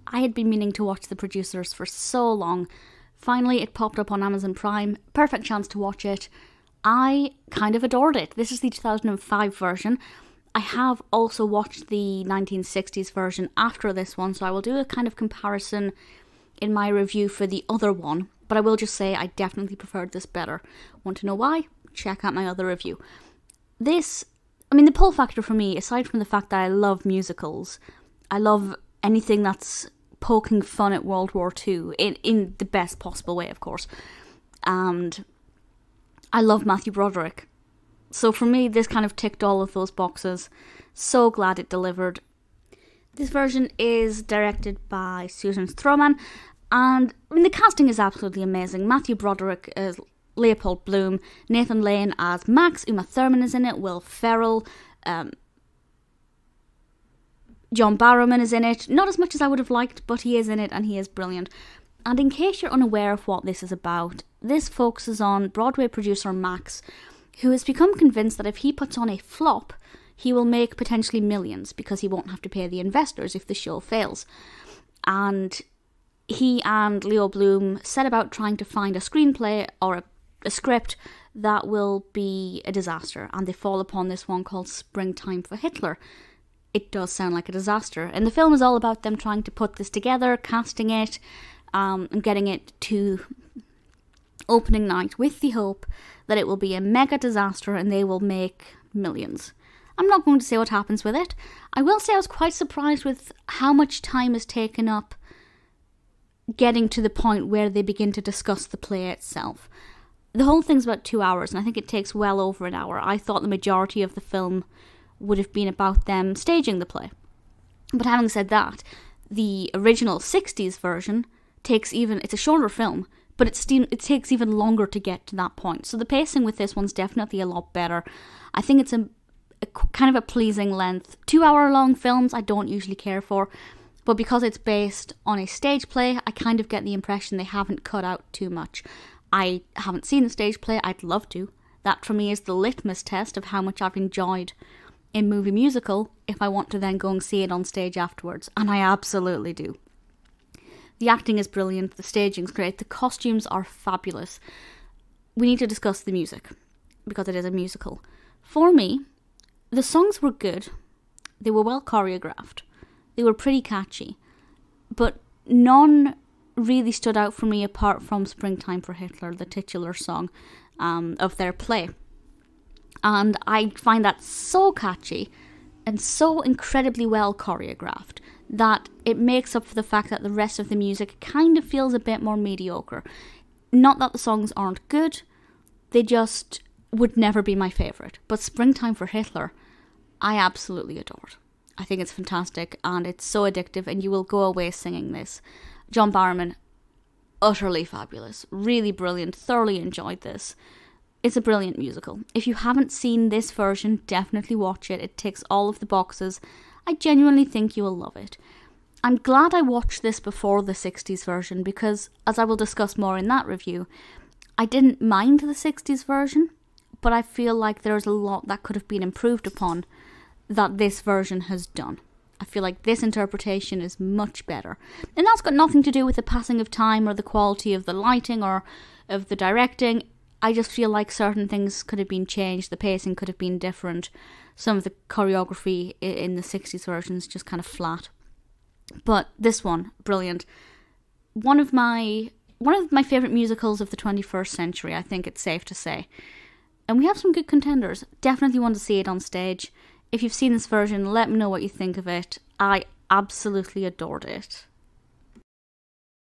I had been meaning to watch The Producers for so long. Finally, it popped up on Amazon Prime. Perfect chance to watch it. I kind of adored it. This is the 2005 version. I have also watched the 1960s version after this one, so I will do a kind of comparison in my review for the other one. But I will just say I definitely preferred this better. Want to know why? Check out my other review. The pull factor for me, aside from the fact that I love musicals, I love anything that's poking fun at World War II, in the best possible way, of course. And I love Matthew Broderick. So for me, this kind of ticked all of those boxes. So glad it delivered. This version is directed by Susan Thurman, and the casting is absolutely amazing. Matthew Broderick as Leopold Bloom, Nathan Lane as Max, Uma Thurman is in it, Will Ferrell, John Barrowman is in it. Not as much as I would have liked, but he is in it and he is brilliant. And in case you're unaware of what this is about, this focuses on Broadway producer Max, who has become convinced that if he puts on a flop, he will make potentially millions because he won't have to pay the investors if the show fails. And he and Leo Bloom set about trying to find a screenplay or a script that will be a disaster, and they fall upon this one called Springtime for Hitler. It does sound like a disaster, and the film is all about them trying to put this together, casting it, and getting it to opening night with the hope that it will be a mega disaster and they will make millions. I'm not going to say what happens with it. I will say I was quite surprised with how much time is taken up getting to the point where they begin to discuss the play itself. The whole thing's about 2 hours, and I think it takes well over an hour. I thought the majority of the film would have been about them staging the play. But having said that, the original 60s version it's a shorter film, but it takes even longer to get to that point. So the pacing with this one's definitely a lot better. I think it's a kind of a pleasing length. 2 hour long films I don't usually care for, but because it's based on a stage play, I kind of get the impression they haven't cut out too much. I haven't seen the stage play, I'd love to. That for me is the litmus test of how much I've enjoyed a movie musical if I want to then go and see it on stage afterwards, and I absolutely do. The acting is brilliant, the staging's great, the costumes are fabulous. We need to discuss the music, because it is a musical. For me, the songs were good, they were well choreographed, they were pretty catchy, but none really stood out for me apart from Springtime for Hitler, the titular song of their play. And I find that so catchy and so incredibly well choreographed that it makes up for the fact that the rest of the music kind of feels a bit more mediocre. Not that the songs aren't good, they just would never be my favourite. But Springtime for Hitler, I absolutely adored. I think it's fantastic and it's so addictive, and you will go away singing this. John Barrowman, utterly fabulous, really brilliant, thoroughly enjoyed this. It's a brilliant musical. If you haven't seen this version, definitely watch it. It ticks all of the boxes. I genuinely think you will love it. I'm glad I watched this before the 60s version because, as I will discuss more in that review, I didn't mind the 60s version, but I feel like there's a lot that could have been improved upon that this version has done. I feel like this interpretation is much better. And that's got nothing to do with the passing of time or the quality of the lighting or of the directing. I just feel like certain things could have been changed, the pacing could have been different. Some of the choreography in the 60s version is just kind of flat. But this one, brilliant. One of my favourite musicals of the 21st century, I think it's safe to say. And we have some good contenders. Definitely want to see it on stage. If you've seen this version, let me know what you think of it. I absolutely adored it.